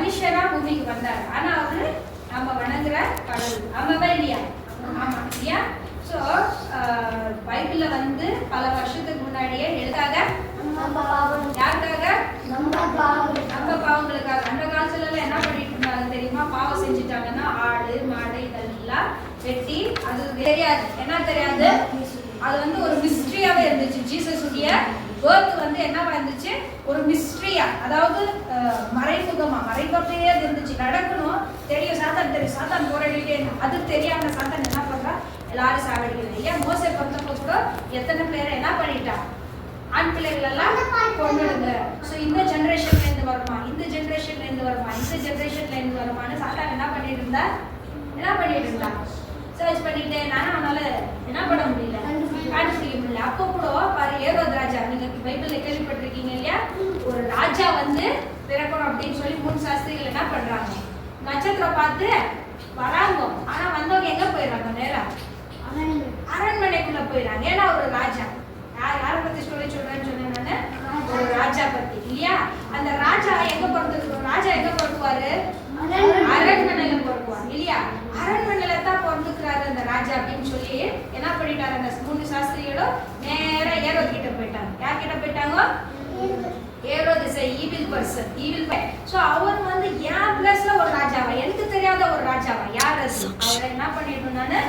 மனுஷனா பூமிக்கு வந்தார். ஆனா அவரு நம்ம வணங்குற கடவுள். ஆமாவா இல்லையா? ஆமா இல்லையா? ஸோ பைபிள்ல வந்து பல வருஷத்துக்கு முன்னாடியே எழுதாக யாருக்காக? நம்ம பாவங்களுக்காக. அந்த காலத்துல எல்லாம் என்ன பண்ணிட்டு இருந்தாங்க தெரியுமா? பாவம் செஞ்சுட்டாங்கன்னா ஆடு மாடு இதெல்லாம் வெட்டி, அது தெரியாது. என்ன தெரியாது? அது வந்து ஒரு மிஸ்ட்ரியாவே இருந்துச்சு. ஜீசஸுடைய பர்த் வந்து என்னவா இருந்துச்சு? ஒரு மிஸ்ட்ரியா, அதாவது மறைமுகமா மறைபொருளையே இருந்துச்சு. நடக்கணும் தெரியும், சாத்தான் தெரியும், சாத்தான் போராடிட்டே அது தெரியாம சாத்தான் என்ன பண்றா? எல்லாரும் சாவடிக்கிறது. ஏன் மோசே பொறுத்தப்போ கூட எத்தனை பேரை என்ன பண்ணிட்டா? ஆண் பிள்ளைகள் எல்லாம் கொண்டுடுங்க. ஸோ இந்த ஜெனரேஷன்ல இருந்து வருமா, இந்த ஜெனரேஷன்ல இருந்து வருமா, இந்த ஜெனரேஷன்ல இருந்து வருமானு சாத்தான் என்ன பண்ணிட்டு இருந்தா? சர்ச் பண்ணிட்டே நானும் அவனால என்ன பண்ண முடியல, கண்டுபிடிக்க முடியல. அப்போ கூட பாரு, ஏரோது ராஜா, நீங்க பைபிள்ல கேள்விப்பட்டிருக்கீங்க இல்லையா? ஒரு ராஜா வந்து பிறக்கணும் அப்படின்னு சொல்லி 3 சாஸ்திரிகள் என்ன பண்றாங்க? நட்சத்திரம் பார்த்து வராங்க. ஆனா வந்தவங்க எங்க போயிடுறாங்க? நேரா அரண்மனைக்குள்ள போயிடறாங்க. ஏன்னா ஒரு ராஜா. யாரை பத்தி சொல்றேன்னு சொன்னேன் நானு? ஒரு ராஜா பத்தி இல்லையா? அந்த ராஜா எங்க பிறந்தது? ராஜா எங்க பிறக்குவாரு? அரண்மனையில பிறக்குவார் இல்லையா? அரண்மனையில தான் பிறந்துக்கிறாரு அந்த ராஜா அப்படின்னு சொல்லி என்ன பண்ணிட்டாரு? அந்த 3 சாஸ்திரிகளும் நேரா ஏரோது கிட்ட போயிட்டாங்க. யார் கிட்ட போயிட்டாங்க? ஏரோது is a evil person, evil man. So அவர் வந்து என் பிளஸ்ல ஒரு ராஜாவா, எனக்கு தெரியாத ஒரு ராஜாவா, யார் அது? அவரை என்ன பண்ணிடணும் நானு?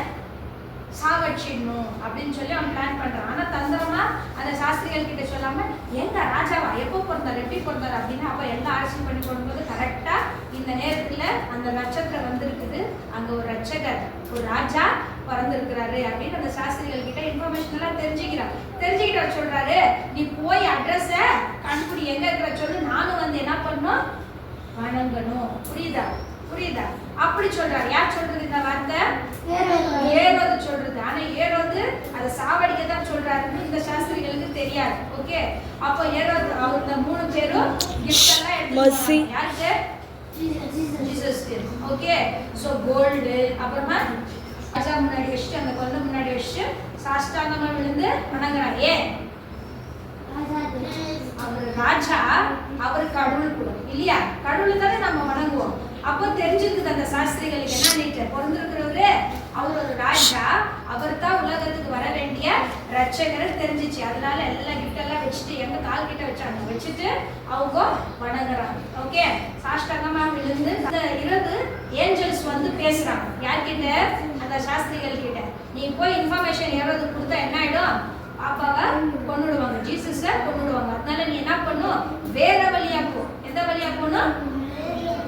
சாவச்சிடணும் அப்படின்னு சொல்லி அவன் பிளான் பண்றான். ஆனா தந்திரமா அந்த சாஸ்திரிகள் கிட்ட சொல்லாம, எங்க ராஜாவா, எப்போ பிறந்தார், எப்படி பிறந்தார் அப்படின்னு அப்ப எல்லாம் ஆட்சி பண்ணி போடும்போது கரெக்டா இந்த நேரத்துல அந்த நட்சத்திரம் வந்திருக்குது. அங்க ஒரு ரட்சகர், ஒரு ராஜா பிறந்திருக்கிறாரு அப்படின்னு அந்த சாஸ்திரிகள் கிட்ட இன்ஃபர்மேஷன் எல்லாம் தெரிஞ்சுக்கிட்டு சொல்றாரு, நீ போய் அட்ரஸ கண்டுபிடி, எங்க இருக்கிற சொல்லு, நானும் வந்து என்ன பண்ணணும்? வணங்கணும். புரியுதா? அப்படி சொல்றாரு. யார் சொல்றது இந்த வார்த்தை? ஏரோது சொல்றது. ஆனா ஏரோது அதை சாவடிக்க தான் சொல்றாருன்னு இந்த சாஸ்திரிகளுக்கு தெரியாது. ஓகே, அப்போ ஏரோது அவங்க 3 பேரும் கிஃப்ட் எல்லாம் எடுத்து யாருக்கு? ஜீசஸ்க்கு. ஓகே, சோ கோல்டு, அப்புறமா ராஜா முன்னாடி வச்சுட்டு, அந்த கொல்ல முன்னாடி வச்சுட்டு சாஷ்டாங்கமா விழுந்து வணங்குறாங்க. ஏன்? அவர் ராஜா, அவர் கடவுள் கூட இல்லையா? கடவுள் தானே நம்ம வணங்குவோம். அப்போ தெரிஞ்சிருக்குது அந்த சாஸ்திரிகளுக்கு என்ன நீட்டு பிறந்திருக்கிறவரு அவர் ஒரு ராஜா, அவர் தான் உலகத்துக்கு வர வேண்டிய ரட்சகர் தெரிஞ்சிச்சு. அதனால எல்லா கிஃப்ட் எல்லாம் வச்சுட்டு எங்க கால் கிட்ட வச்சுட்டு அவங்க வணங்குறாங்க. ஓகே, சாஷ்டாங்கமா விழுந்து அந்த இரவு ஏஞ்சல்ஸ் வந்து பேசுறாங்க. யார்கிட்ட? அந்த சாஸ்திரிகள் கிட்ட. நீ போய் இன்ஃபர்மேஷன் ஏறது கொடுத்தா என்ன ஆயிடும்? பாப்பாவை கொன்னுடுவாங்க, ஜீசஸை கொன்னுடுவாங்க. அதனால நீ என்ன பண்ணும்? வேற வழியா போ. எந்த வழியா போகணும்?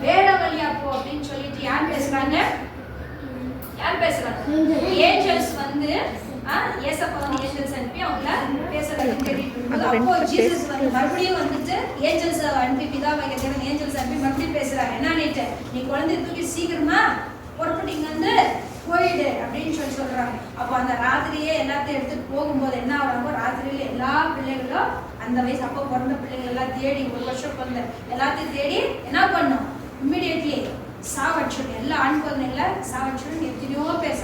வேற வழியா போ அப்படின்னு சொல்லிட்டு யார் பேசுறாங்க? ஏஞ்சல்ஸ் வந்து ஏசப்பா வந்து ஏஞ்சல்ஸ் அனுப்பி அவங்கள பேசுறாங்க கேட்டுட்டு. அப்போ ஜீசஸ் வந்து மறுபடியும் வந்துட்டு ஏஞ்சல்ஸ் அனுப்பி, பிதாவை தேவன் ஏஞ்சல்ஸ் அனுப்பி மறுபடியும் பேசுறாங்க. என்ன நீ குழந்தை தூக்கி சீக்கிரமா பொறுப்பு நீங்க வந்து போயிடு அப்படின்னு சொல்றாங்க. அப்போ அந்த ராத்திரியே எல்லாத்தையும் எடுத்துட்டு போகும்போது என்ன ஆகுறாங்க? ராத்திரியில எல்லா பிள்ளைகளும் அந்த வயசு அப்போ பிறந்த பிள்ளைகள் எல்லாம் தேடி, 1 வருஷம் பிறந்த எல்லாத்தையும் தேடி என்ன பண்ணும்? இம்மிடியட்லி சாவடிச்சுடும். எல்லா ஆண் குழந்தைங்கள சாவடிச்சுடும். எத்தனையோ பேச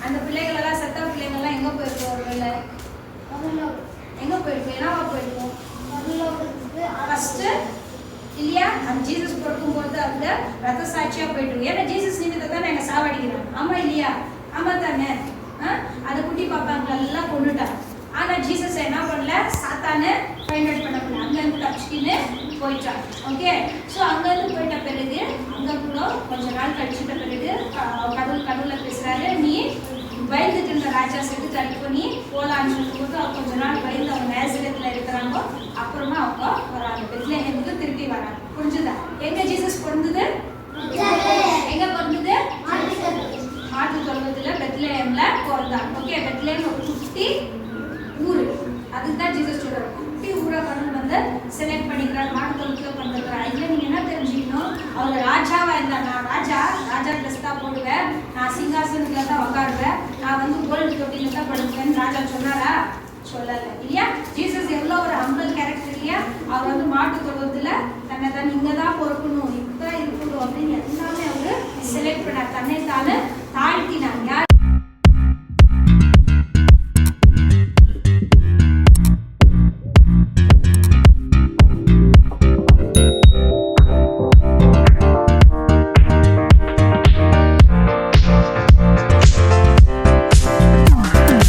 அந்த பிள்ளைகள் எல்லாம், செத்த பிள்ளைகள் எல்லாம் எங்க போயிருக்கோம்? ஒருவேளை எங்க போயிருக்கோம்? என்னவா போயிருக்கோம்? ஃபர்ஸ்ட் இல்லையா? அந்த ஜீசஸ் பிறக்கும்போது அந்த ரத்த சாட்சியா போயிட்டு, ஏன்னா ஜீசஸ் நிமித்தம் தான் நாங்க சாவடிக்கிறோம். ஆமா இல்லையா? ஆமா தானே? அந்த குட்டி பாப்பாங்களை எல்லாம் கொண்டுட்டாங்க. ஆனா ஜீசஸ் என்ன பண்ணல? சாத்தானு ஃபைண்ட் அவுட் பண்ண முடியல. அங்கிருந்து தப்பிச்சுக்கின்னு போயிட்டாங்க. ஓகே, ஸோ அங்கிருந்து போயிட்ட பிறகு அங்க கூட கொஞ்ச நாள் கழிச்சுட்ட பிறகு கடவுளை பேசுறாரு, நீ பயந்துட்டு இருந்த ராஜா செட்டு தடுப்பு நீ போலான்னு சொல்லும்போது அவங்க கொஞ்ச நாள் பயந்து அவங்க நேசரத்துல இருக்கிறாங்க. அப்புறமா அவங்க வராங்க, பெத்லஹேமுக்கு திருப்பி வராங்க. புரிஞ்சுதா? எங்க ஜீசஸ் பிறந்தது? எங்க பிறந்தது? மாட்டு தொழுவத்துல பெத்லஹேம்ல பிறந்தாங்க. ஓகே, பெத்லஹேம் ஒரு குட்டி ஊரு. அதுதான் ஜீசஸ் சொல்றாரு, குட்டி ஊரை கடவுள் வந்து செலக்ட் பண்ணிக்கிறார், மாட்டு தொழுவத்துல பிறந்திருக்கிறார். இதுல நீங்க என்ன தெரிஞ்சுக்கணும்? அவர் ராஜாவா இருந்தா, நான் ராஜா ட்ரெஸ் தான் போடுவேன், நான் சிங்காசனத்துல தான் உட்காருவேன், நான் வந்து கோல்டு தொட்டில தான் படுப்பேன்னு ராஜா சொன்னாரா? சொல்லல இல்லையா? ஜீசஸ் எவ்வளவு ஒரு ஹம்பிள் கேரக்டர் இல்லையா? அவர் வந்து மாட்டு தொழுவத்துல தன்னை இங்கதான் பொறுக்கணும், இப்பதான் இருக்கணும் அப்படின்னு எல்லாமே அவரு செலக்ட் பண்ணார். தன்னை தானே